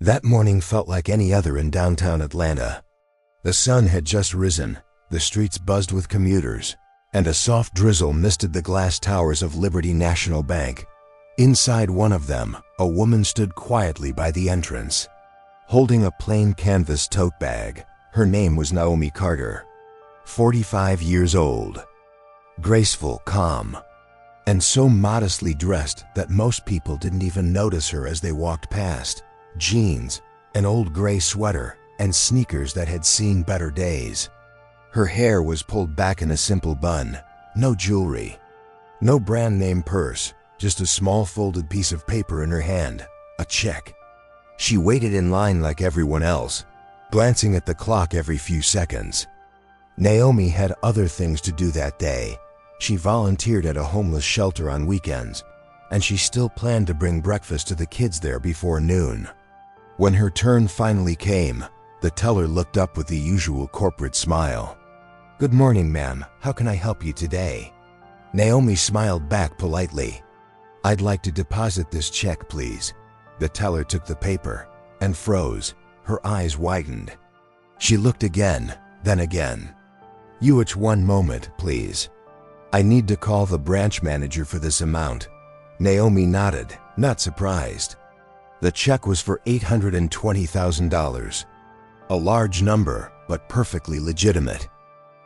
That morning felt like any other in downtown Atlanta. The sun had just risen, the streets buzzed with commuters, and a soft drizzle misted the glass towers of Liberty National Bank. Inside one of them, a woman stood quietly by the entrance, holding a plain canvas tote bag. Her name was Naomi Carter, 45 years old, graceful, calm, and so modestly dressed that most people didn't even notice her as they walked past. Jeans, an old gray sweater, and sneakers that had seen better days. Her hair was pulled back in a simple bun, no jewelry, no brand name purse, just a small folded piece of paper in her hand, a check. She waited in line like everyone else, glancing at the clock every few seconds. Naomi had other things to do that day. She volunteered at a homeless shelter on weekends, and she still planned to bring breakfast to the kids there before noon. When her turn finally came, the teller looked up with the usual corporate smile. "Good morning, ma'am. How can I help you today?" Naomi smiled back politely. "I'd like to deposit this check, please." The teller took the paper and froze. Her eyes widened. She looked again, then again. "Which one moment, please. I need to call the branch manager for this amount." Naomi nodded, not surprised. The check was for $820,000. A large number, but perfectly legitimate.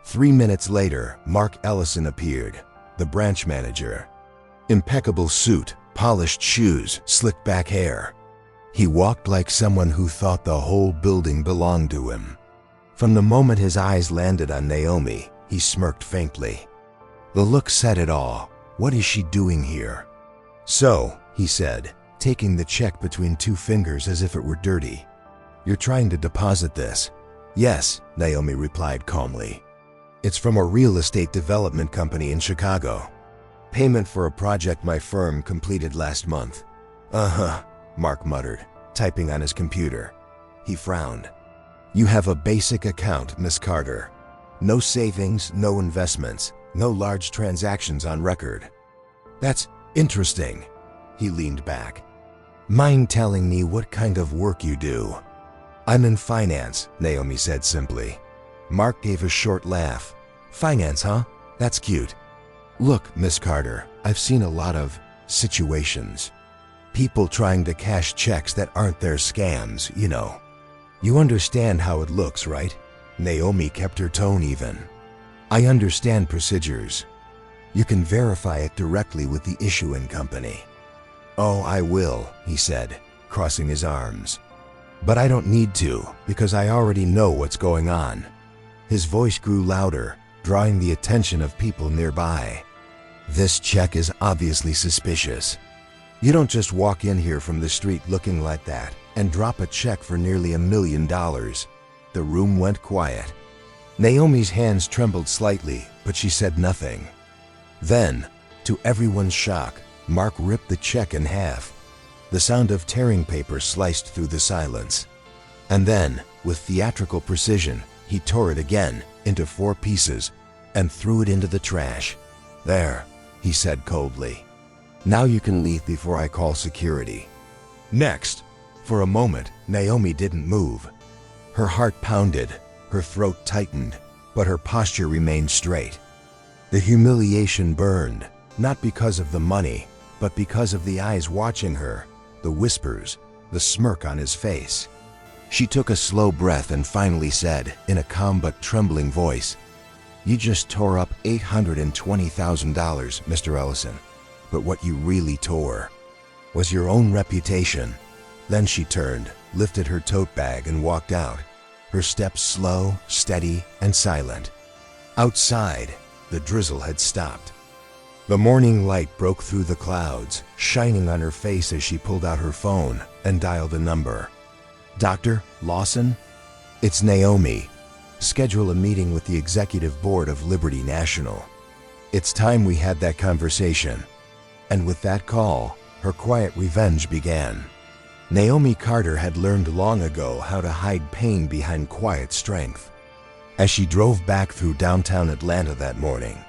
3 minutes later, Mark Ellison appeared, the branch manager. Impeccable suit, polished shoes, slicked back hair. He walked like someone who thought the whole building belonged to him. From the moment his eyes landed on Naomi, he smirked faintly. The look said it all. What is she doing here? "So," he said, taking the check between two fingers as if it were dirty. "You're trying to deposit this?" "Yes," Naomi replied calmly. "It's from a real estate development company in Chicago. Payment for a project my firm completed last month." "Uh-huh," Mark muttered, typing on his computer. He frowned. "You have a basic account, Miss Carter. No savings, no investments, no large transactions on record." "That's interesting." He leaned back. "Mind telling me what kind of work you do?" "I'm in finance," Naomi said simply. Mark gave a short laugh. "Finance, huh? That's cute. Look, Miss Carter, I've seen a lot of situations. People trying to cash checks that aren't their scams, you know. You understand how it looks, right?" Naomi kept her tone even. "I understand procedures. You can verify it directly with the issuing company." "Oh, I will," he said, crossing his arms. "But I don't need to, because I already know what's going on." His voice grew louder, drawing the attention of people nearby. "This check is obviously suspicious. You don't just walk in here from the street looking like that and drop a check for nearly $1 million. The room went quiet. Naomi's hands trembled slightly, but she said nothing. Then, to everyone's shock, Mark ripped the check in half. The sound of tearing paper sliced through the silence. And then, with theatrical precision, he tore it again into 4 pieces and threw it into the trash. "There," he said coldly. "Now you can leave before I call security." Next, for a moment, Naomi didn't move. Her heart pounded, her throat tightened, but her posture remained straight. The humiliation burned, not because of the money, but because of the eyes watching her, the whispers, the smirk on his face. She took a slow breath and finally said, in a calm but trembling voice, "You just tore up $820,000, Mr. Ellison. But what you really tore was your own reputation." Then she turned, lifted her tote bag and walked out, her steps slow, steady, and silent. Outside, the drizzle had stopped. The morning light broke through the clouds, shining on her face as she pulled out her phone and dialed a number. "Dr. Lawson? It's Naomi. Schedule a meeting with the executive board of Liberty National." It's time we had that conversation. And with that call, her quiet revenge began. Naomi Carter had learned long ago how to hide pain behind quiet strength. As she drove back through downtown Atlanta that morning,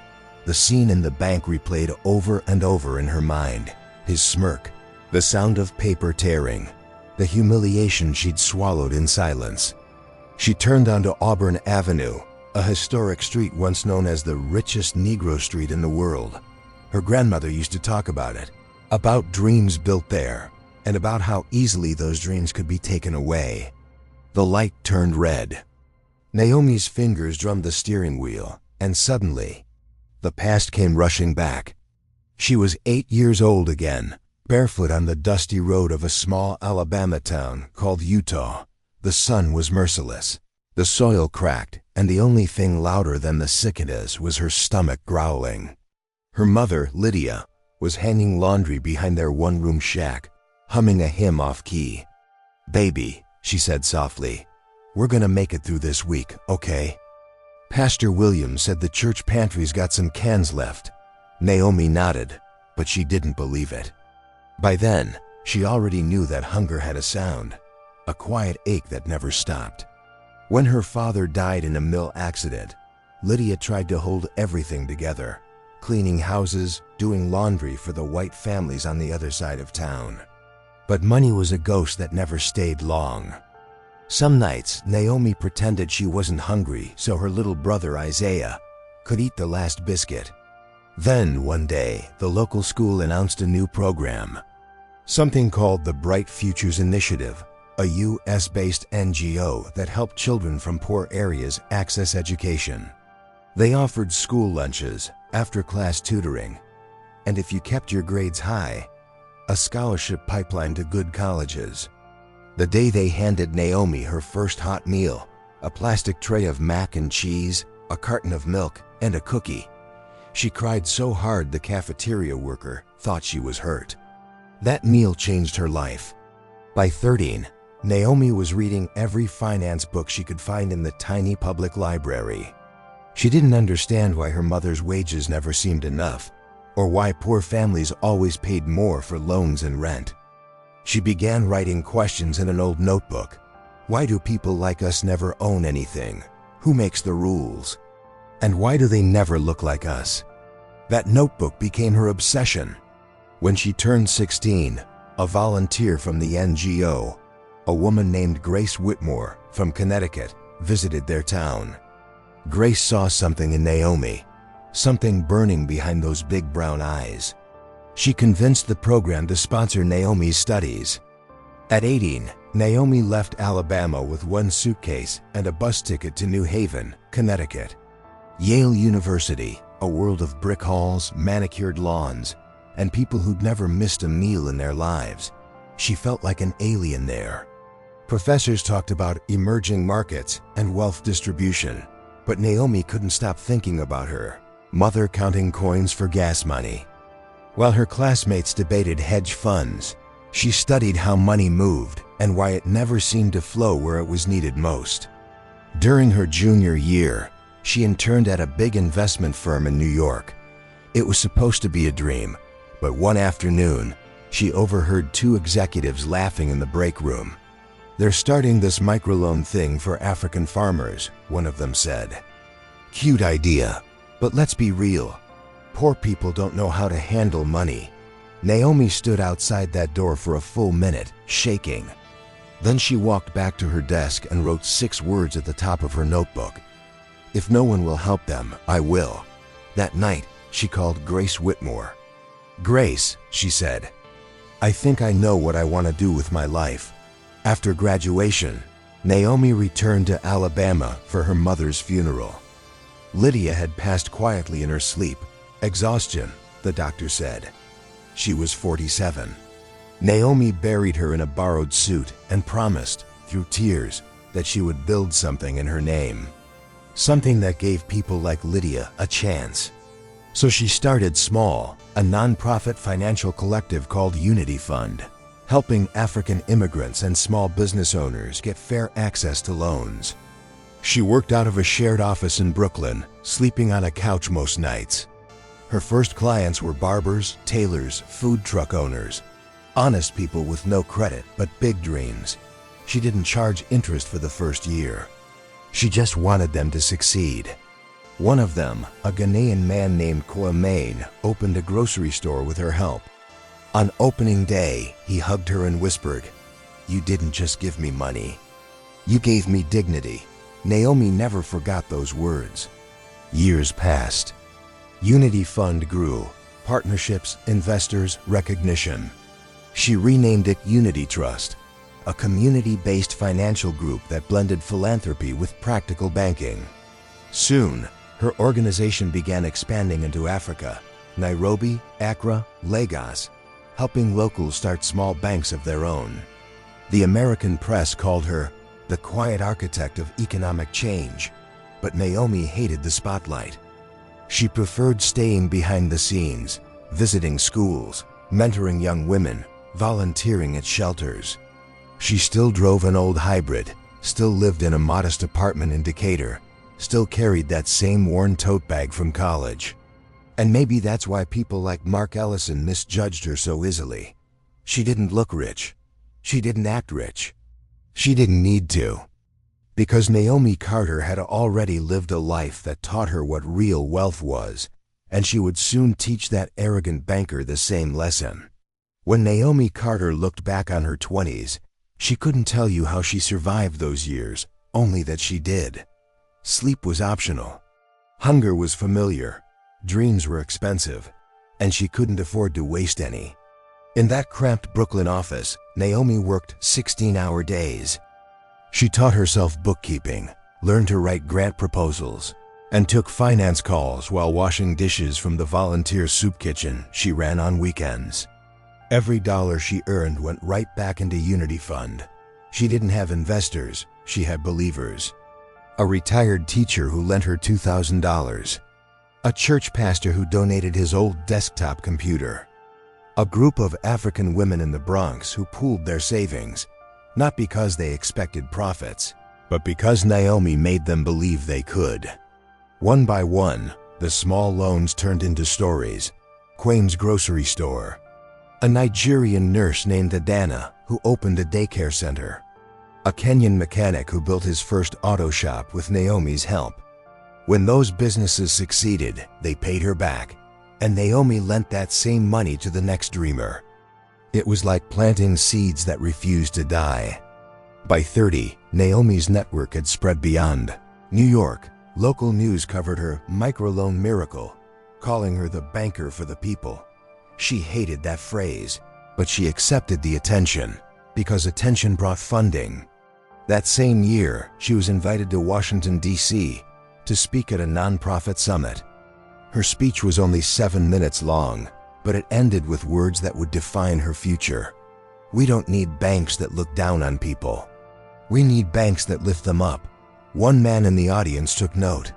the scene in the bank replayed over and over in her mind. His smirk, the sound of paper tearing, the humiliation she'd swallowed in silence. She turned onto Auburn Avenue, a historic street once known as the richest Negro street in the world. Her grandmother used to talk about it, about dreams built there, and about how easily those dreams could be taken away. The light turned red. Naomi's fingers drummed the steering wheel, and suddenly, the past came rushing back. She was 8 years old again, barefoot on the dusty road of a small Alabama town called Utah. The sun was merciless. The soil cracked, and the only thing louder than the cicadas was her stomach growling. Her mother, Lydia, was hanging laundry behind their one-room shack, humming a hymn off-key. "Baby," she said softly, "we're gonna make it through this week, okay?" Pastor Williams said the church pantry's got some cans left. Naomi nodded, but she didn't believe it. By then, she already knew that hunger had a sound, a quiet ache that never stopped. When her father died in a mill accident, Lydia tried to hold everything together, cleaning houses, doing laundry for the white families on the other side of town. But money was a ghost that never stayed long. Some nights, Naomi pretended she wasn't hungry so her little brother Isaiah could eat the last biscuit. Then, one day, the local school announced a new program, something called the Bright Futures Initiative, a U.S.-based NGO that helped children from poor areas access education. They offered school lunches, after-class tutoring, and if you kept your grades high, a scholarship pipeline to good colleges. The day they handed Naomi her first hot meal, a plastic tray of mac and cheese, a carton of milk, and a cookie, she cried so hard the cafeteria worker thought she was hurt. That meal changed her life. By 13, Naomi was reading every finance book she could find in the tiny public library. She didn't understand why her mother's wages never seemed enough, or why poor families always paid more for loans and rent. She began writing questions in an old notebook. Why do people like us never own anything? Who makes the rules? And why do they never look like us? That notebook became her obsession. When she turned 16, a volunteer from the NGO, a woman named Grace Whitmore from Connecticut, visited their town. Grace saw something in Naomi, something burning behind those big brown eyes. She convinced the program to sponsor Naomi's studies. At 18, Naomi left Alabama with one suitcase and a bus ticket to New Haven, Connecticut. Yale University, a world of brick halls, manicured lawns, and people who'd never missed a meal in their lives. She felt like an alien there. Professors talked about emerging markets and wealth distribution, but Naomi couldn't stop thinking about her mother counting coins for gas money. While her classmates debated hedge funds, she studied how money moved and why it never seemed to flow where it was needed most. During her junior year, she interned at a big investment firm in New York. It was supposed to be a dream, but one afternoon, she overheard two executives laughing in the break room. "They're starting this microloan thing for African farmers," one of them said. "Cute idea, but let's be real. Poor people don't know how to handle money." Naomi stood outside that door for a full minute, shaking. Then she walked back to her desk and wrote 6 words at the top of her notebook. "If no one will help them, I will." That night, she called Grace Whitmore. "Grace," she said, "I think I know what I want to do with my life." After graduation, Naomi returned to Alabama for her mother's funeral. Lydia had passed quietly in her sleep. Exhaustion, the doctor said. She was 47. Naomi buried her in a borrowed suit and promised, through tears, that she would build something in her name. Something that gave people like Lydia a chance. So she started small, a nonprofit financial collective called Unity Fund, helping African immigrants and small business owners get fair access to loans. She worked out of a shared office in Brooklyn, sleeping on a couch most nights. Her first clients were barbers, tailors, food truck owners, honest people with no credit but big dreams. She didn't charge interest for the first year. She just wanted them to succeed. One of them, a Ghanaian man named Kwame, opened a grocery store with her help. On opening day, he hugged her and whispered, "You didn't just give me money. You gave me dignity." Naomi never forgot those words. Years passed. Unity Fund grew. Partnerships, investors, recognition. She renamed it Unity Trust, a community-based financial group that blended philanthropy with practical banking. Soon, her organization began expanding into Africa, Nairobi, Accra, Lagos, helping locals start small banks of their own. The American press called her the quiet architect of economic change, but Naomi hated the spotlight. She preferred staying behind the scenes, visiting schools, mentoring young women, volunteering at shelters. She still drove an old hybrid, still lived in a modest apartment in Decatur, still carried that same worn tote bag from college. And maybe that's why people like Mark Ellison misjudged her so easily. She didn't look rich. She didn't act rich. She didn't need to. Because Naomi Carter had already lived a life that taught her what real wealth was, and she would soon teach that arrogant banker the same lesson. When Naomi Carter looked back on her 20s, she couldn't tell you how she survived those years, only that she did. Sleep was optional. Hunger was familiar. Dreams were expensive, and she couldn't afford to waste any. In that cramped Brooklyn office, Naomi worked 16-hour days. She taught herself bookkeeping, learned to write grant proposals, and took finance calls while washing dishes from the volunteer soup kitchen she ran on weekends. Every dollar she earned went right back into Unity Fund. She didn't have investors, she had believers. A retired teacher who lent her $2,000. A church pastor who donated his old desktop computer. A group of African women in the Bronx who pooled their savings, not because they expected profits, but because Naomi made them believe they could. One by one, the small loans turned into stories. Quain's grocery store. A Nigerian nurse named Adana who opened a daycare center. A Kenyan mechanic who built his first auto shop with Naomi's help. When those businesses succeeded, they paid her back, and Naomi lent that same money to the next dreamer. It was like planting seeds that refused to die. By 30, Naomi's network had spread beyond New York. Local news covered her microloan miracle, calling her the banker for the people. She hated that phrase, but she accepted the attention, because attention brought funding. That same year, she was invited to Washington, D.C., to speak at a nonprofit summit. Her speech was only 7 minutes long, but it ended with words that would define her future. "We don't need banks that look down on people. We need banks that lift them up." One man in the audience took note.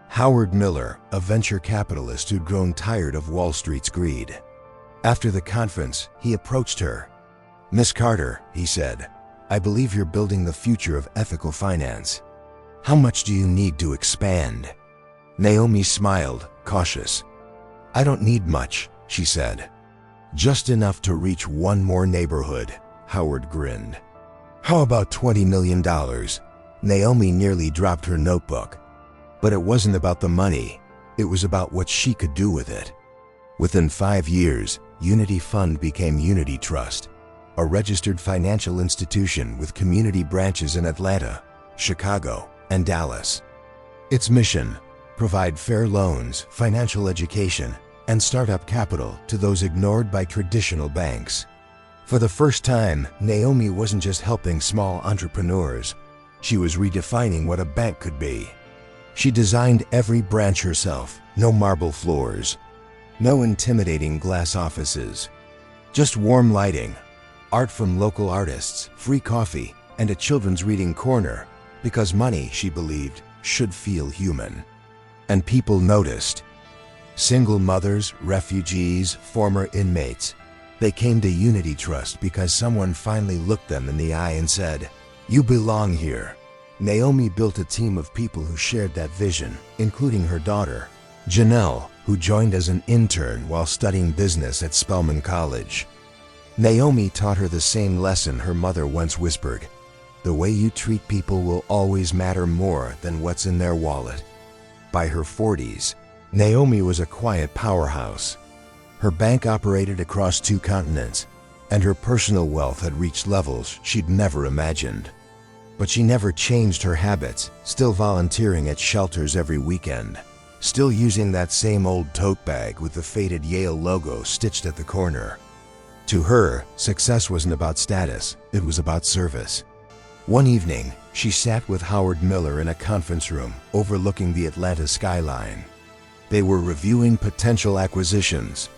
Howard Miller, a venture capitalist who'd grown tired of Wall Street's greed. After the conference, he approached her. "Miss Carter," he said, "I believe you're building the future of ethical finance. How much do you need to expand?" Naomi smiled, cautious. "I don't need much," she said. "Just enough to reach one more neighborhood," Howard grinned. "How about $20 million? Naomi nearly dropped her notebook. But it wasn't about the money. It was about what she could do with it. Within 5 years, Unity Fund became Unity Trust, a registered financial institution with community branches in Atlanta, Chicago, and Dallas. Its mission: provide fair loans, financial education, and startup capital to those ignored by traditional banks. For the first time, Naomi wasn't just helping small entrepreneurs. She was redefining what a bank could be. She designed every branch herself. No marble floors, no intimidating glass offices, just warm lighting, art from local artists, free coffee, and a children's reading corner, because money, she believed, should feel human. And people noticed. Single mothers, refugees, former inmates. They came to Unity Trust because someone finally looked them in the eye and said, "You belong here." Naomi built a team of people who shared that vision, including her daughter, Janelle, who joined as an intern while studying business at Spelman College. Naomi taught her the same lesson her mother once whispered: "The way you treat people will always matter more than what's in their wallet." By her 40s, Naomi was a quiet powerhouse. Her bank operated across 2 continents, and her personal wealth had reached levels she'd never imagined. But she never changed her habits, still volunteering at shelters every weekend, still using that same old tote bag with the faded Yale logo stitched at the corner. To her, success wasn't about status, it was about service. One evening, she sat with Howard Miller in a conference room overlooking the Atlanta skyline. They were reviewing potential acquisitions.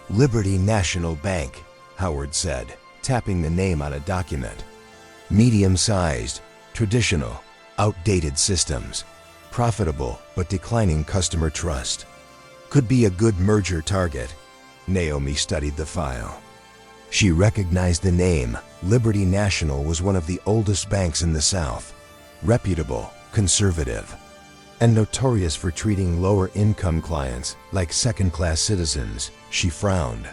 Liberty National Bank, Howard said, tapping the name on a document. Medium-sized, traditional, outdated systems. Profitable but declining customer trust. Could be a good merger target. Naomi studied the file. She recognized the name. Liberty National was one of the oldest banks in the South. Reputable, conservative, and notorious for treating lower-income clients like second-class citizens. She frowned.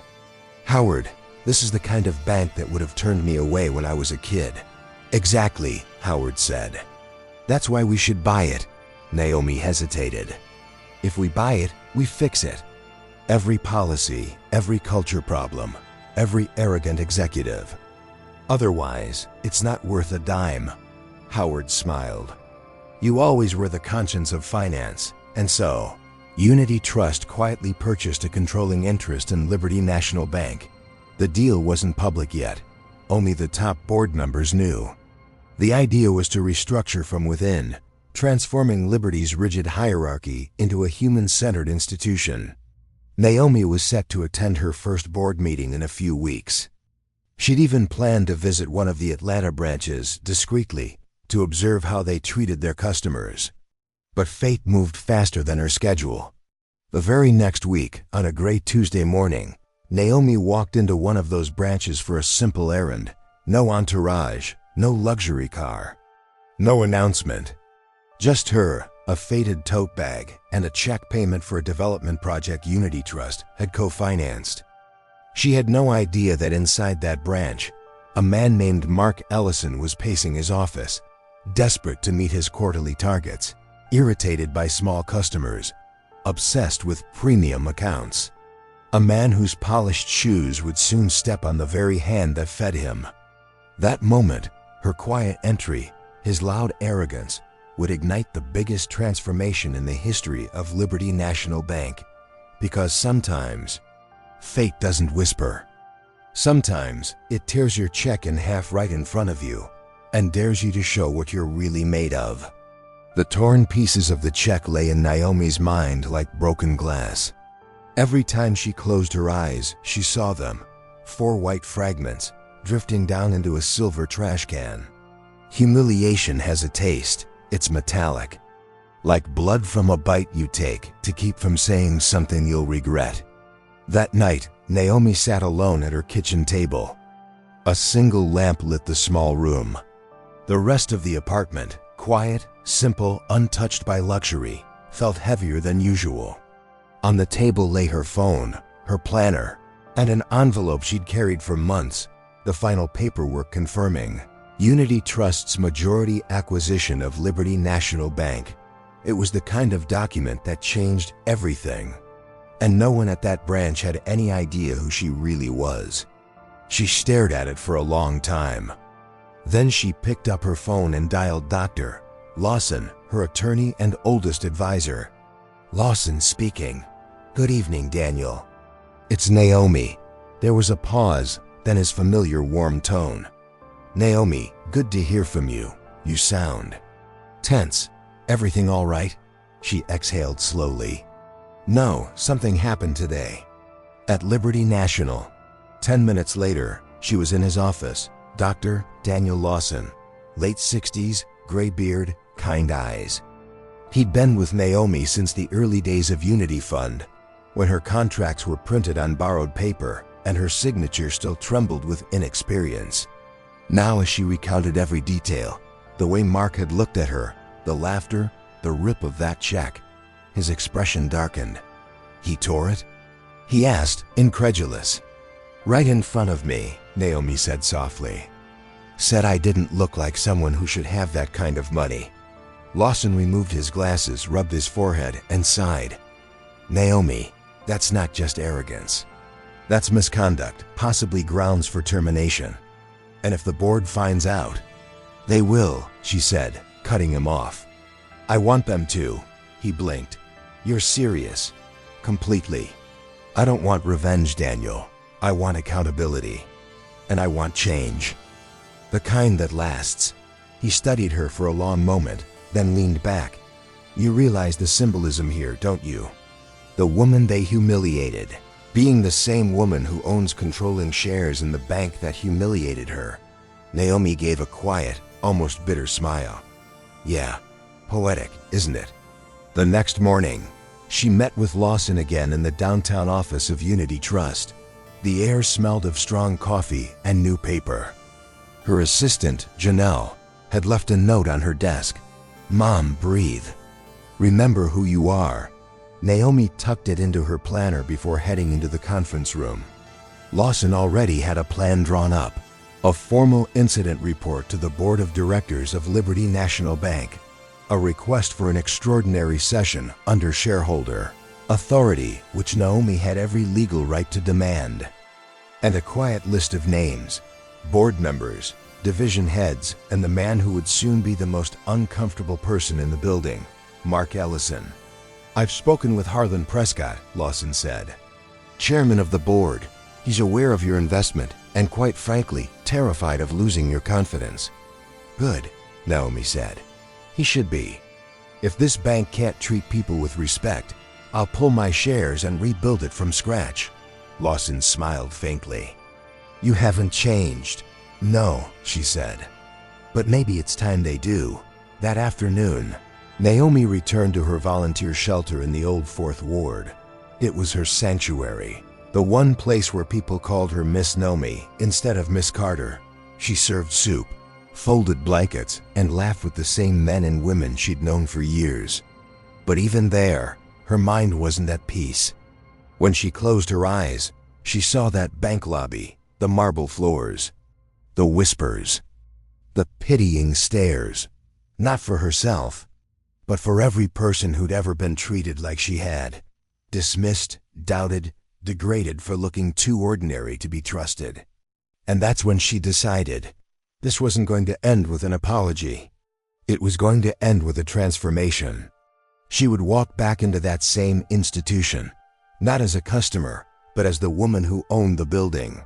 Howard, this is the kind of bank that would have turned me away when I was a kid. Exactly, Howard said. That's why we should buy it. Naomi hesitated. If we buy it, we fix it. Every policy, every culture problem, every arrogant executive. Otherwise, it's not worth a dime. Howard smiled. You always were the conscience of finance, and so, Unity Trust quietly purchased a controlling interest in Liberty National Bank. The deal wasn't public yet. Only the top board members knew. The idea was to restructure from within, transforming Liberty's rigid hierarchy into a human-centered institution. Naomi was set to attend her first board meeting in a few weeks. She'd even planned to visit one of the Atlanta branches discreetly to observe how they treated their customers. But fate moved faster than her schedule. The very next week, on a gray Tuesday morning, Naomi walked into one of those branches for a simple errand. No entourage, no luxury car, no announcement. Just her, a faded tote bag, and a check payment for a development project Unity Trust had co-financed. She had no idea that inside that branch, a man named Mark Ellison was pacing his office, desperate to meet his quarterly targets, irritated by small customers, obsessed with premium accounts. A man whose polished shoes would soon step on the very hand that fed him. That moment, her quiet entry, his loud arrogance, would ignite the biggest transformation in the history of Liberty National Bank. Because sometimes, fate doesn't whisper. Sometimes, it tears your check in half right in front of you and dares you to show what you're really made of. The torn pieces of the check lay in Naomi's mind like broken glass. Every time she closed her eyes, she saw them, 4 white fragments, drifting down into a silver trash can. Humiliation has a taste. It's metallic. Like blood from a bite you take to keep from saying something you'll regret. That night, Naomi sat alone at her kitchen table. A single lamp lit the small room. The rest of the apartment, quiet, simple, untouched by luxury, felt heavier than usual. On the table lay her phone, her planner, and an envelope she'd carried for months, the final paperwork confirming Unity Trust's majority acquisition of Liberty National Bank. It was the kind of document that changed everything. And no one at that branch had any idea who she really was. She stared at it for a long time. Then she picked up her phone and dialed Dr. Lawson, her attorney and oldest advisor. Lawson speaking. Good evening, Daniel. It's Naomi. There was a pause, then his familiar warm tone. Naomi, good to hear from you. You sound tense. Everything all right? She exhaled slowly. No, something happened today. At Liberty National. 10 minutes later, she was in his office. Dr. Daniel Lawson. Late 60s, gray beard, kind eyes. He'd been with Naomi since the early days of Unity Fund, when her contracts were printed on borrowed paper and her signature still trembled with inexperience. Now as she recounted every detail, the way Mark had looked at her, the laughter, the rip of that check, his expression darkened. He tore it? He asked, incredulous. Right in front of me, Naomi said softly. Said I didn't look like someone who should have that kind of money. Lawson removed his glasses, rubbed his forehead, and sighed. Naomi, that's not just arrogance. That's misconduct, possibly grounds for termination. And if the board finds out, they will, she said, cutting him off. I want them to, he blinked. You're serious? Completely. I don't want revenge, Daniel. I want accountability. And I want change. The kind that lasts. He studied her for a long moment, then leaned back. You realize the symbolism here, don't you? The woman they humiliated, being the same woman who owns controlling shares in the bank that humiliated her. Naomi gave a quiet, almost bitter smile. Yeah, poetic, isn't it? The next morning, she met with Lawson again in the downtown office of Unity Trust. The air smelled of strong coffee and new paper. Her assistant, Janelle, had left a note on her desk. Mom, breathe. Remember who you are. Naomi tucked it into her planner before heading into the conference room. Lawson already had a plan drawn up. A formal incident report to the Board of Directors of Liberty National Bank. A request for an extraordinary session under shareholder authority, which Naomi had every legal right to demand. And a quiet list of names, board members, division heads, and the man who would soon be the most uncomfortable person in the building, Mark Ellison. I've spoken with Harlan Prescott, Lawson said. Chairman of the board. He's aware of your investment and, quite frankly, terrified of losing your confidence. Good, Naomi said. He should be. If this bank can't treat people with respect, I'll pull my shares and rebuild it from scratch. Lawson smiled faintly. You haven't changed. No, she said. But maybe it's time they do. That afternoon, Naomi returned to her volunteer shelter in the old Fourth Ward. It was her sanctuary, the one place where people called her Miss Nomi instead of Miss Carter. She served soup, folded blankets, and laughed with the same men and women she'd known for years. But even there, her mind wasn't at peace. When she closed her eyes, she saw that bank lobby, the marble floors, the whispers, the pitying stares, not for herself, but for every person who'd ever been treated like she had, dismissed, doubted, degraded for looking too ordinary to be trusted. And that's when she decided this wasn't going to end with an apology. It was going to end with a transformation. She would walk back into that same institution, not as a customer, but as the woman who owned the building.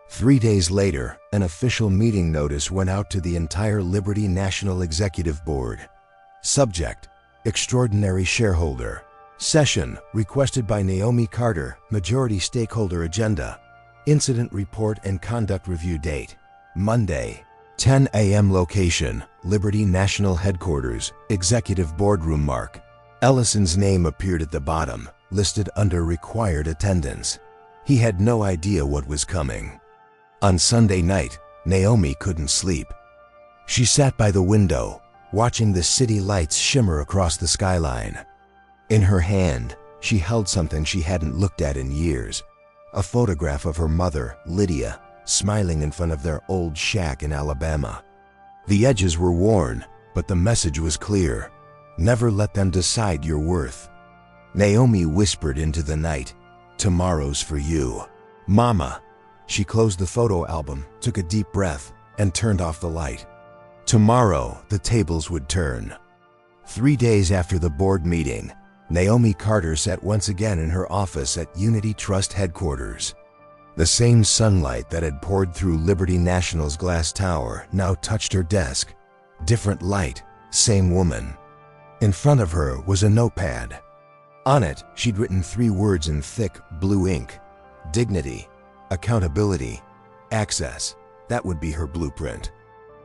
3 days later, an official meeting notice went out to the entire Liberty National Executive Board. Subject: Extraordinary Shareholder. Session requested by Naomi Carter, Majority Stakeholder Agenda. Incident Report and Conduct Review Date: Monday, 10 a.m. Location: Liberty National Headquarters, Executive Boardroom. Mark Ellison's name appeared at the bottom, listed under required attendance. He had no idea what was coming. On Sunday night, Naomi couldn't sleep. She sat by the window, watching the city lights shimmer across the skyline. In her hand, she held something she hadn't looked at in years, a photograph of her mother, Lydia, smiling in front of their old shack in Alabama. The edges were worn, but the message was clear. Never let them decide your worth. Naomi whispered into the night, "Tomorrow's for you, Mama." She closed the photo album, took a deep breath, and turned off the light. Tomorrow, the tables would turn. 3 days after the board meeting, Naomi Carter sat once again in her office at Unity Trust headquarters. The same sunlight that had poured through Liberty National's glass tower now touched her desk. Different light, same woman. In front of her was a notepad. On it, she'd written 3 words in thick blue ink: dignity, accountability, access. That would be her blueprint.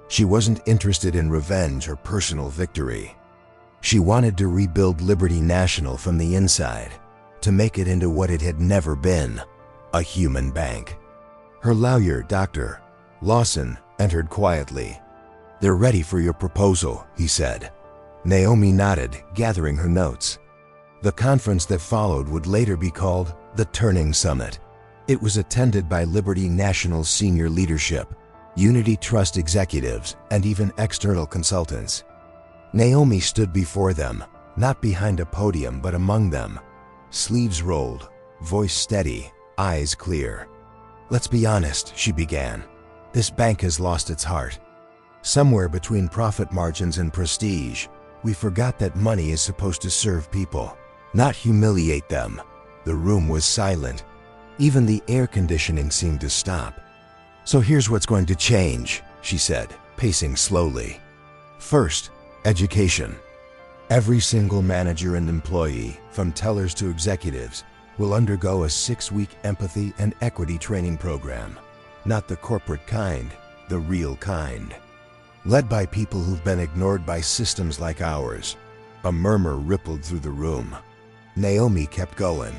She wasn't interested in revenge or personal victory. She wanted to rebuild Liberty National from the inside, to make it into what it had never been, a human bank. Her lawyer, Dr. Lawson, entered quietly. "They're ready for your proposal," he said. Naomi nodded, gathering her notes. The conference that followed would later be called the Turning Summit. It was attended by Liberty National's senior leadership, Unity Trust executives, and even external consultants. Naomi stood before them, not behind a podium but among them, sleeves rolled, voice steady, eyes clear. "Let's be honest," she began. "This bank has lost its heart. Somewhere between profit margins and prestige, we forgot that money is supposed to serve people, not humiliate them." The room was silent. Even the air conditioning seemed to stop. "So here's what's going to change," she said, pacing slowly. "First, education. Every single manager and employee, from tellers to executives, will undergo a 6-week empathy and equity training program. Not the corporate kind, the real kind. Led by people who've been ignored by systems like ours." A murmur rippled through the room. Naomi kept going.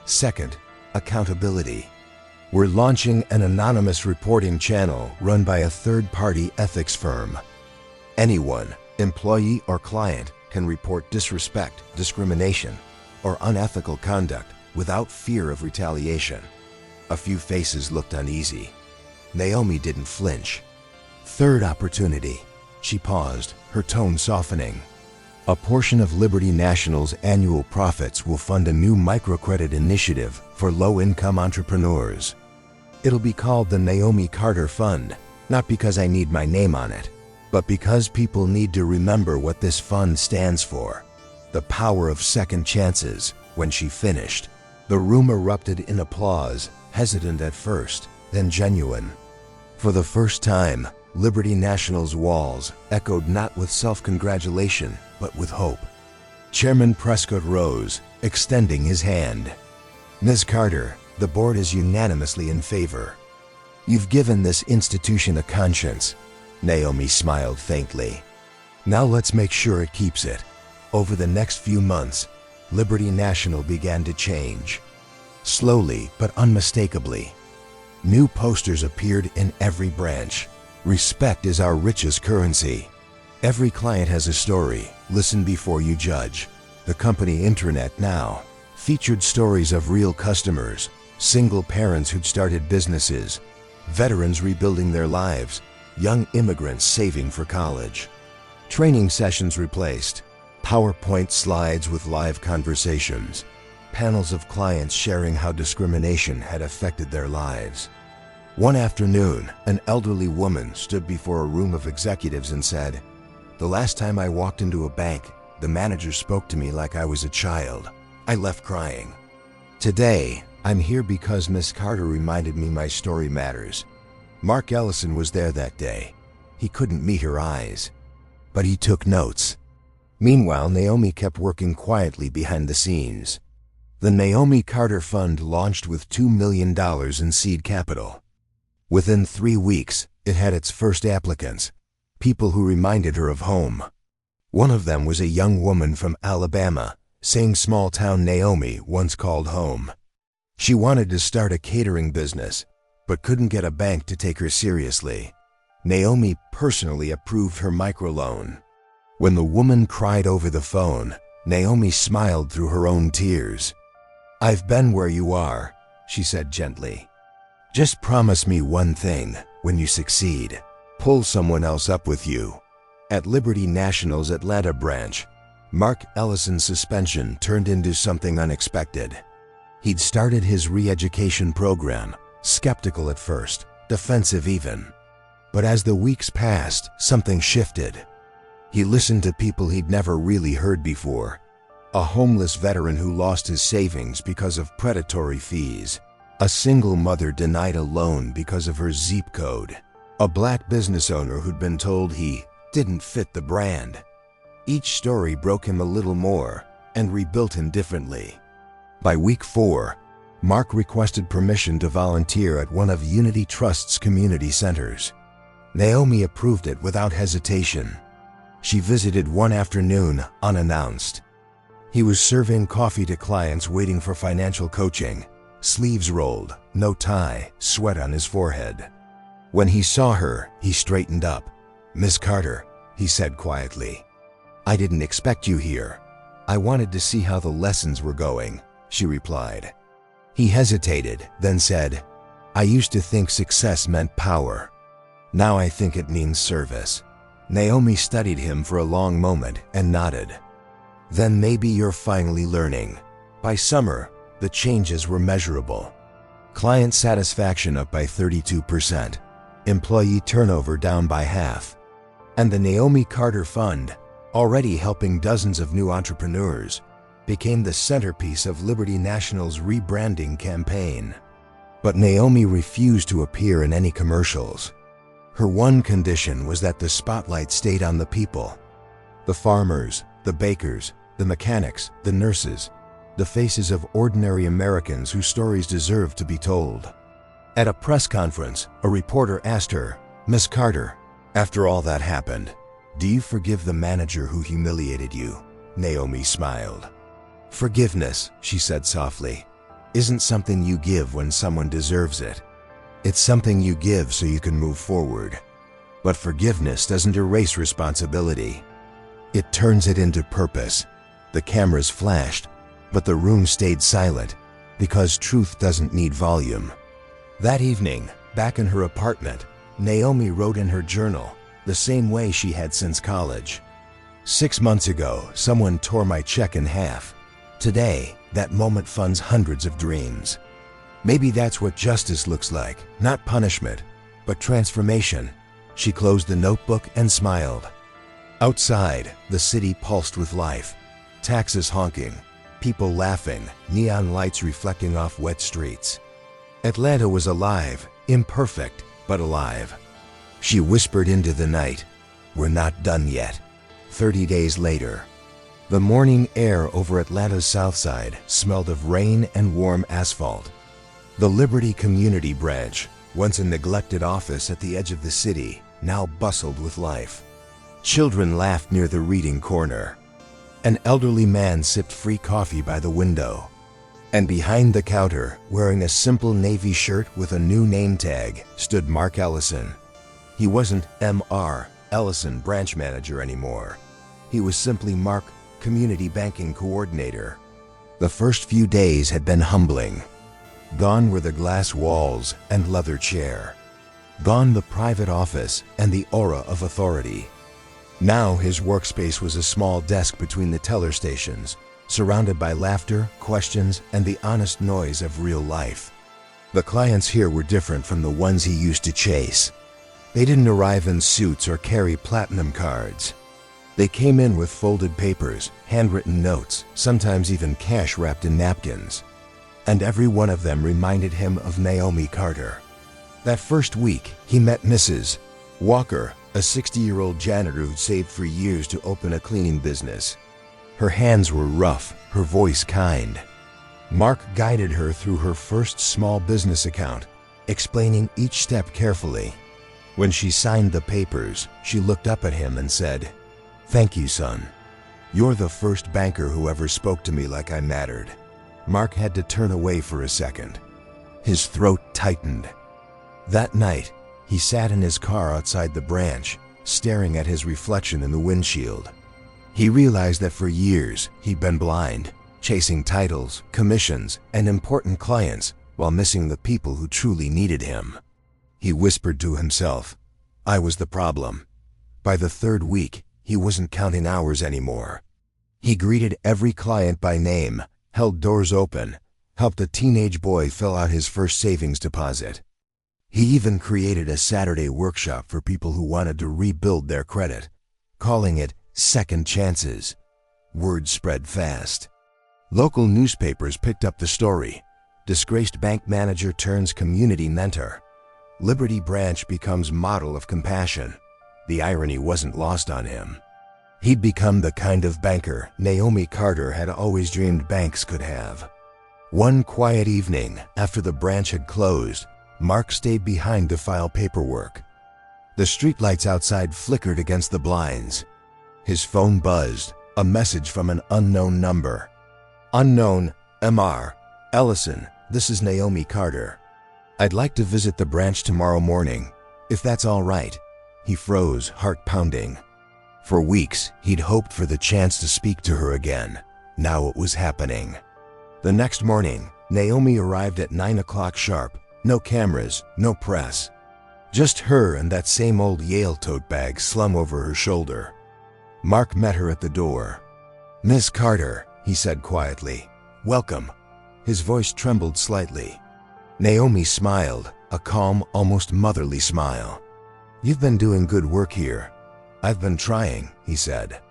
"Second, accountability. We're launching an anonymous reporting channel run by a third-party ethics firm. Anyone, employee or client, can report disrespect, discrimination, or unethical conduct without fear of retaliation." A few faces looked uneasy. Naomi didn't flinch. "Third opportunity." She paused, her tone softening. "A portion of Liberty National's annual profits will fund a new microcredit initiative for low-income entrepreneurs. It'll be called the Naomi Carter Fund, not because I need my name on it, but because people need to remember what this fund stands for. The power of second chances." When she finished, the room erupted in applause, hesitant at first, then genuine. For the first time, Liberty National's walls echoed not with self-congratulation, but with hope. Chairman Prescott rose, extending his hand. "Ms. Carter, the board is unanimously in favor. You've given this institution a conscience." Naomi smiled faintly. "Now let's make sure it keeps it." Over the next few months, Liberty National began to change. Slowly but unmistakably. New posters appeared in every branch. "Respect is our richest currency. Every client has a story. Listen before you judge." The company intranet now featured stories of real customers, single parents who'd started businesses, veterans rebuilding their lives, young immigrants saving for college. Training sessions replaced PowerPoint slides with live conversations, panels of clients sharing how discrimination had affected their lives. One afternoon, an elderly woman stood before a room of executives and said, "The last time I walked into a bank, the manager spoke to me like I was a child. I left crying. Today, I'm here because Miss Carter reminded me my story matters." Mark Ellison was there that day. He couldn't meet her eyes, but he took notes. Meanwhile, Naomi kept working quietly behind the scenes. The Naomi Carter Fund launched with $2 million in seed capital. Within 3 weeks, it had its first applicants, people who reminded her of home. One of them was a young woman from Alabama, saying small-town Naomi once called home. She wanted to start a catering business, but couldn't get a bank to take her seriously. Naomi personally approved her microloan. When the woman cried over the phone, Naomi smiled through her own tears. "I've been where you are," she said gently. "Just promise me one thing: when you succeed, pull someone else up with you." At Liberty National's Atlanta branch, Mark Ellison's suspension turned into something unexpected. He'd started his re-education program, skeptical at first, defensive even. But as the weeks passed, something shifted. He listened to people he'd never really heard before. A homeless veteran who lost his savings because of predatory fees. A single mother denied a loan because of her zip code. A black business owner who'd been told he didn't fit the brand. Each story broke him a little more and rebuilt him differently. By week 4, Mark requested permission to volunteer at one of Unity Trust's community centers. Naomi approved it without hesitation. She visited one afternoon unannounced. He was serving coffee to clients waiting for financial coaching, sleeves rolled, no tie, sweat on his forehead. When he saw her, he straightened up. "Miss Carter," he said quietly, "I didn't expect you here. I wanted to see how the lessons were going," she replied. He hesitated, then said, "I used to think success meant power. Now I think it means service." Naomi studied him for a long moment and nodded. "Then maybe you're finally learning." By summer, the changes were measurable. Client satisfaction up by 32%. Employee turnover down by half. And the Naomi Carter Fund, already helping dozens of new entrepreneurs, became the centerpiece of Liberty National's rebranding campaign. But Naomi refused to appear in any commercials. Her one condition was that the spotlight stayed on the people. The farmers, the bakers, the mechanics, the nurses, the faces of ordinary Americans whose stories deserve to be told. At a press conference, a reporter asked her, "Miss Carter, after all that happened, do you forgive the manager who humiliated you?" Naomi smiled. "Forgiveness," she said softly, "isn't something you give when someone deserves it. It's something you give so you can move forward. But forgiveness doesn't erase responsibility. It turns it into purpose." The cameras flashed, but the room stayed silent, because truth doesn't need volume. That evening, back in her apartment, Naomi wrote in her journal, the same way she had since college. 6 months ago, someone tore my check in half. Today, that moment funds hundreds of dreams. Maybe that's what justice looks like, not punishment, but transformation. She closed the notebook and smiled. Outside, the city pulsed with life. Taxis honking, people laughing, neon lights reflecting off wet streets. Atlanta was alive, imperfect, but alive. She whispered into the night, "We're not done yet." 30 days later, the morning air over Atlanta's South Side smelled of rain and warm asphalt. The Liberty Community Branch, once a neglected office at the edge of the city, now bustled with life. Children laughed near the reading corner. An elderly man sipped free coffee by the window. And behind the counter, wearing a simple navy shirt with a new name tag, stood Mark Ellison. He wasn't M.R. Ellison, branch manager anymore. He was simply Mark, community banking coordinator. The first few days had been humbling. Gone were the glass walls and leather chair. Gone the private office and the aura of authority. Now his workspace was a small desk between the teller stations, surrounded by laughter, questions, and the honest noise of real life. The clients here were different from the ones he used to chase. They didn't arrive in suits or carry platinum cards. They came in with folded papers, handwritten notes, sometimes even cash wrapped in napkins. And every one of them reminded him of Naomi Carter. That first week, he met Mrs. Walker, a 60-year-old janitor who'd saved for years to open a cleaning business. Her hands were rough, her voice kind. Mark guided her through her first small business account, explaining each step carefully. When she signed the papers, she looked up at him and said, "Thank you, son. You're the first banker who ever spoke to me like I mattered." Mark had to turn away for a second. His throat tightened. That night, he sat in his car outside the branch, staring at his reflection in the windshield. He realized that for years he'd been blind, chasing titles, commissions, and important clients while missing the people who truly needed him. He whispered to himself, "I was the problem." By the third week, he wasn't counting hours anymore. He greeted every client by name, held doors open, helped a teenage boy fill out his first savings deposit. He even created a Saturday workshop for people who wanted to rebuild their credit, calling it Second Chances. Word spread fast. Local newspapers picked up the story. Disgraced bank manager turns community mentor. Liberty Branch becomes model of compassion. The irony wasn't lost on him. He'd become the kind of banker Naomi Carter had always dreamed banks could have. One quiet evening, after the branch had closed, Mark stayed behind to file paperwork. The streetlights outside flickered against the blinds. His phone buzzed, a message from an unknown number. "Unknown, M.R. Ellison, this is Naomi Carter. I'd like to visit the branch tomorrow morning, if that's all right." He froze, heart pounding. For weeks, he'd hoped for the chance to speak to her again. Now it was happening. The next morning, Naomi arrived at 9 o'clock sharp. No cameras, no press. Just her and that same old Yale tote bag slung over her shoulder. Mark met her at the door. "Miss Carter," he said quietly, "welcome." His voice trembled slightly. Naomi smiled, a calm, almost motherly smile. "You've been doing good work here." "I've been trying," he said.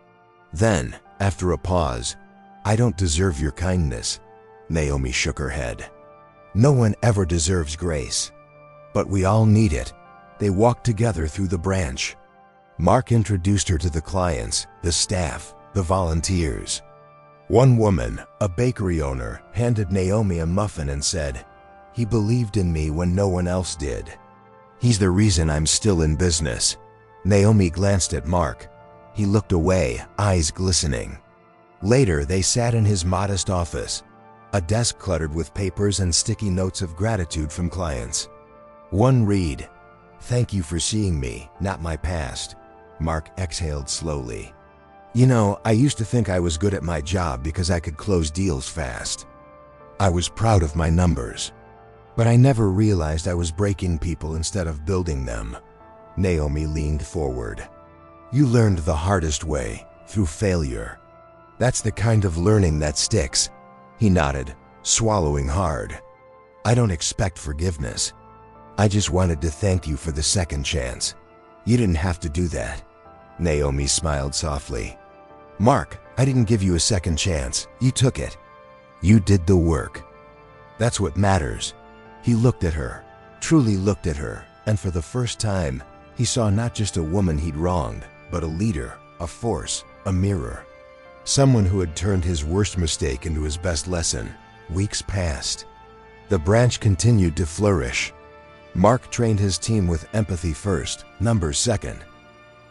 Then, after a pause, "I don't deserve your kindness." Naomi shook her head. "No one ever deserves grace. But we all need it." They walked together through the branch. Mark introduced her to the clients, the staff, the volunteers. One woman, a bakery owner, handed Naomi a muffin and said, "He believed in me when no one else did. He's the reason I'm still in business." Naomi glanced at Mark. He looked away, eyes glistening. Later, they sat in his modest office, a desk cluttered with papers and sticky notes of gratitude from clients. One read, "Thank you for seeing me, not my past." Mark exhaled slowly. "You know, I used to think I was good at my job because I could close deals fast. I was proud of my numbers. But I never realized I was breaking people instead of building them." Naomi leaned forward. "You learned the hardest way, through failure. That's the kind of learning that sticks." He nodded, swallowing hard. "I don't expect forgiveness. I just wanted to thank you for the second chance. You didn't have to do that." Naomi smiled softly. "Mark, I didn't give you a second chance. You took it. You did the work. That's what matters." He looked at her, truly looked at her, and for the first time, he saw not just a woman he'd wronged, but a leader, a force, a mirror. Someone who had turned his worst mistake into his best lesson. Weeks passed. The branch continued to flourish. Mark trained his team with empathy first, numbers second.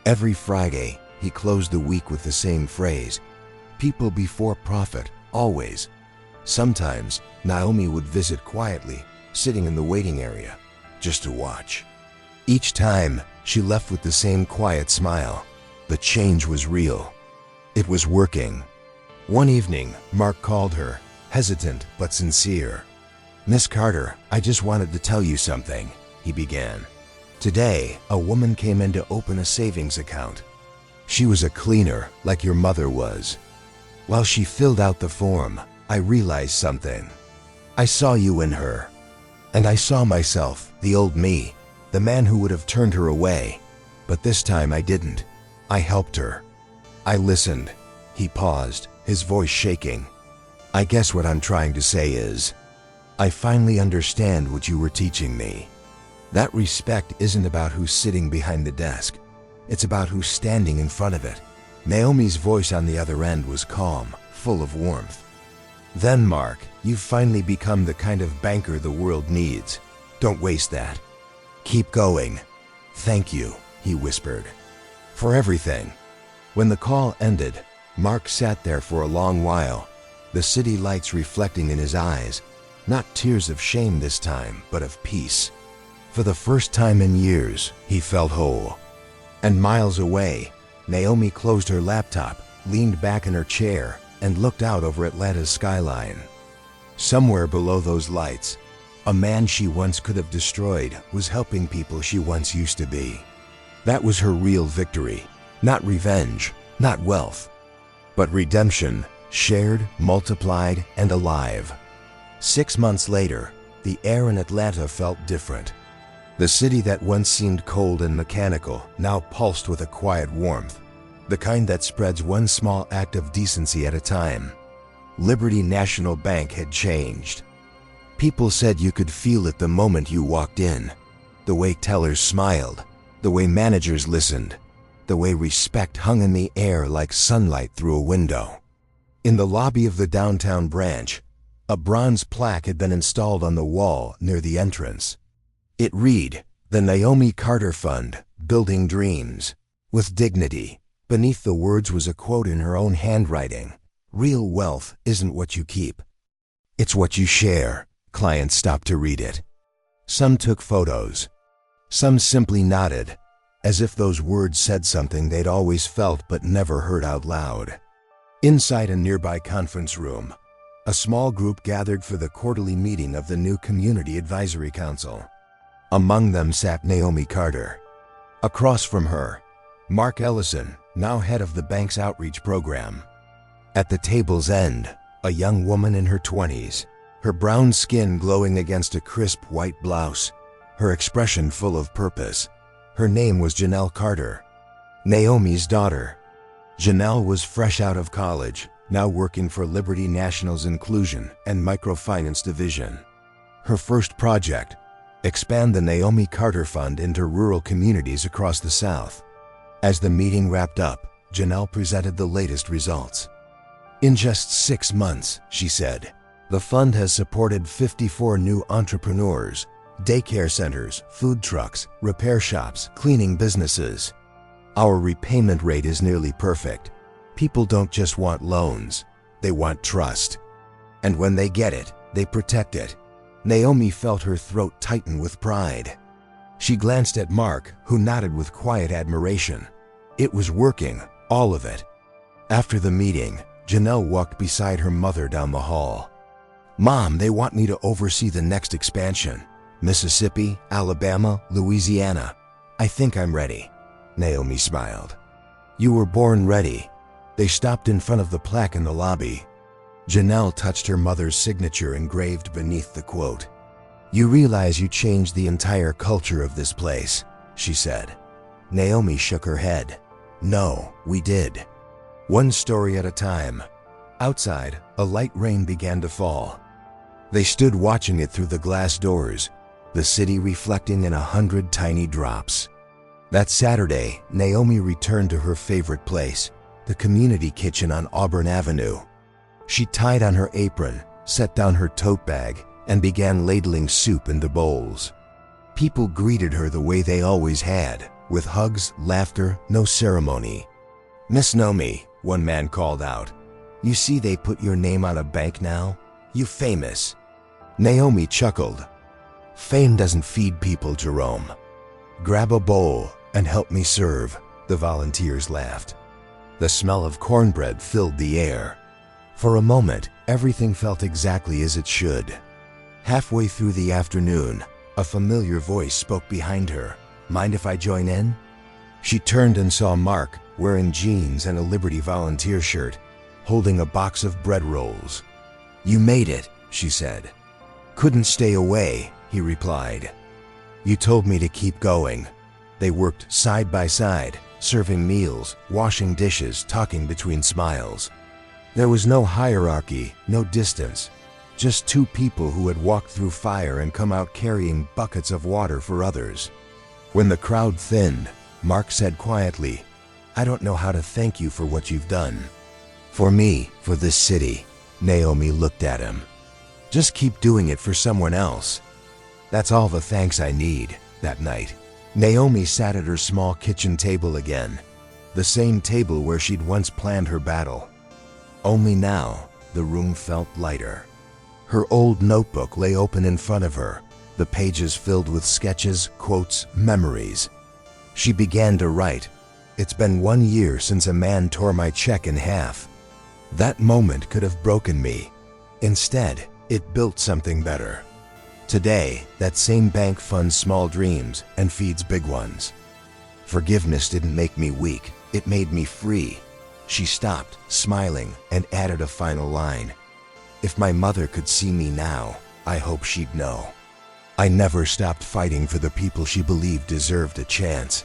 Every Friday, he closed the week with the same phrase, "People before profit, always." Sometimes, Naomi would visit quietly, sitting in the waiting area, just to watch. Each time, she left with the same quiet smile. The change was real. It was working. One evening, Mark called her, hesitant but sincere. "Miss Carter, I just wanted to tell you something," he began. "Today, a woman came in to open a savings account. She was a cleaner, like your mother was. While she filled out the form, I realized something. I saw you in her. And I saw myself, the old me, the man who would have turned her away. But this time I didn't. I helped her. I listened." He paused, his voice shaking. "I guess what I'm trying to say is, I finally understand what you were teaching me. That respect isn't about who's sitting behind the desk. It's about who's standing in front of it." Naomi's voice on the other end was calm, full of warmth. "Then, Mark, you've finally become the kind of banker the world needs. Don't waste that. Keep going. Thank you," he whispered, "for everything." When the call ended, Mark sat there for a long while, the city lights reflecting in his eyes, not tears of shame this time, but of peace. For the first time in years, he felt whole. And miles away, Naomi closed her laptop, leaned back in her chair, and looked out over Atlanta's skyline. Somewhere below those lights, a man she once could have destroyed was helping people she once used to be. That was her real victory. Not revenge, not wealth, but redemption, shared, multiplied, and alive. 6 months later, the air in Atlanta felt different. The city that once seemed cold and mechanical now pulsed with a quiet warmth, the kind that spreads one small act of decency at a time. Liberty National Bank had changed. People said you could feel it the moment you walked in. The way tellers smiled, the way managers listened, the way respect hung in the air like sunlight through a window. In the lobby of the downtown branch, a bronze plaque had been installed on the wall near the entrance. It read, "The Naomi Carter Fund, Building Dreams, with Dignity." Beneath the words was a quote in her own handwriting. "Real wealth isn't what you keep. It's what you share." Clients stopped to read it. Some took photos. Some simply nodded, as if those words said something they'd always felt but never heard out loud. Inside a nearby conference room, a small group gathered for the quarterly meeting of the new Community Advisory Council. Among them sat Naomi Carter. Across from her, Mark Ellison, now head of the bank's outreach program. At the table's end, a young woman in her 20s, her brown skin glowing against a crisp white blouse, her expression full of purpose. Her name was Janelle Carter, Naomi's daughter. Janelle was fresh out of college, now working for Liberty National's Inclusion and Microfinance Division. Her first project: expand the Naomi Carter Fund into rural communities across the South. As the meeting wrapped up, Janelle presented the latest results. "In just 6 months," she said, "the fund has supported 54 new entrepreneurs, daycare centers, food trucks, repair shops, cleaning businesses. Our repayment rate is nearly perfect. People don't just want loans, they want trust. And when they get it, they protect it." Naomi felt her throat tighten with pride. She glanced at Mark, who nodded with quiet admiration. It was working, all of it. After the meeting, Janelle walked beside her mother down the hall. "Mom, they want me to oversee the next expansion. Mississippi, Alabama, Louisiana. I think I'm ready." Naomi smiled. "You were born ready." They stopped in front of the plaque in the lobby. Janelle touched her mother's signature engraved beneath the quote. "You realize you changed the entire culture of this place," she said. Naomi shook her head. "No, we did. One story at a time." Outside, a light rain began to fall. They stood watching it through the glass doors, the city reflecting in 100 tiny drops. That Saturday, Naomi returned to her favorite place, the community kitchen on Auburn Avenue. She tied on her apron, set down her tote bag, and began ladling soup into bowls. People greeted her the way they always had, with hugs, laughter, no ceremony. "Miss Naomi," one man called out, "you see they put your name on a bank now? You famous." Naomi chuckled. "Fame doesn't feed people, Jerome. Grab a bowl and help me serve," the volunteers laughed. The smell of cornbread filled the air. For a moment, everything felt exactly as it should. Halfway through the afternoon, a familiar voice spoke behind her. "Mind if I join in?" She turned and saw Mark, wearing jeans and a Liberty volunteer shirt, holding a box of bread rolls. "You made it," she said. "Couldn't stay away," he replied. "You told me to keep going." They worked side by side, serving meals, washing dishes, talking between smiles. There was no hierarchy, no distance, just two people who had walked through fire and come out carrying buckets of water for others. When the crowd thinned, Mark said quietly, "I don't know how to thank you for what you've done." "For me, for this city." Naomi looked at him. "Just keep doing it for someone else. That's all the thanks I need." That night, Naomi sat at her small kitchen table again, the same table where she'd once planned her battle. Only now, the room felt lighter. Her old notebook lay open in front of her, the pages filled with sketches, quotes, memories. She began to write. "It's been 1 year since a man tore my check in half. That moment could have broken me. Instead, it built something better. Today, that same bank funds small dreams and feeds big ones. Forgiveness didn't make me weak, it made me free." She stopped, smiling, and added a final line. "If my mother could see me now, I hope she'd know. I never stopped fighting for the people she believed deserved a chance."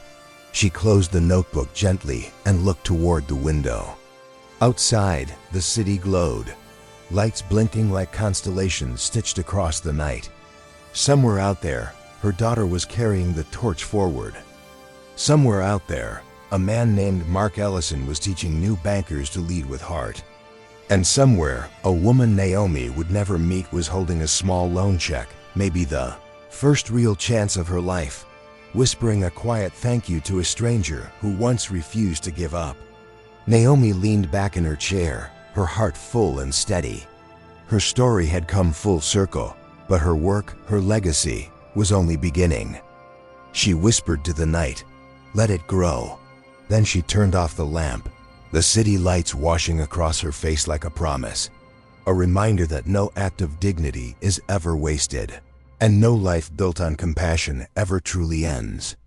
She closed the notebook gently and looked toward the window. Outside, the city glowed, lights blinking like constellations stitched across the night. Somewhere out there, her daughter was carrying the torch forward. Somewhere out there, a man named Mark Ellison was teaching new bankers to lead with heart. And somewhere, a woman Naomi would never meet was holding a small loan check, maybe the first real chance of her life, whispering a quiet thank you to a stranger who once refused to give up. Naomi leaned back in her chair, her heart full and steady. Her story had come full circle, but her work, her legacy, was only beginning. She whispered to the night, "Let it grow." Then she turned off the lamp, the city lights washing across her face like a promise, a reminder that no act of dignity is ever wasted, and no life built on compassion ever truly ends.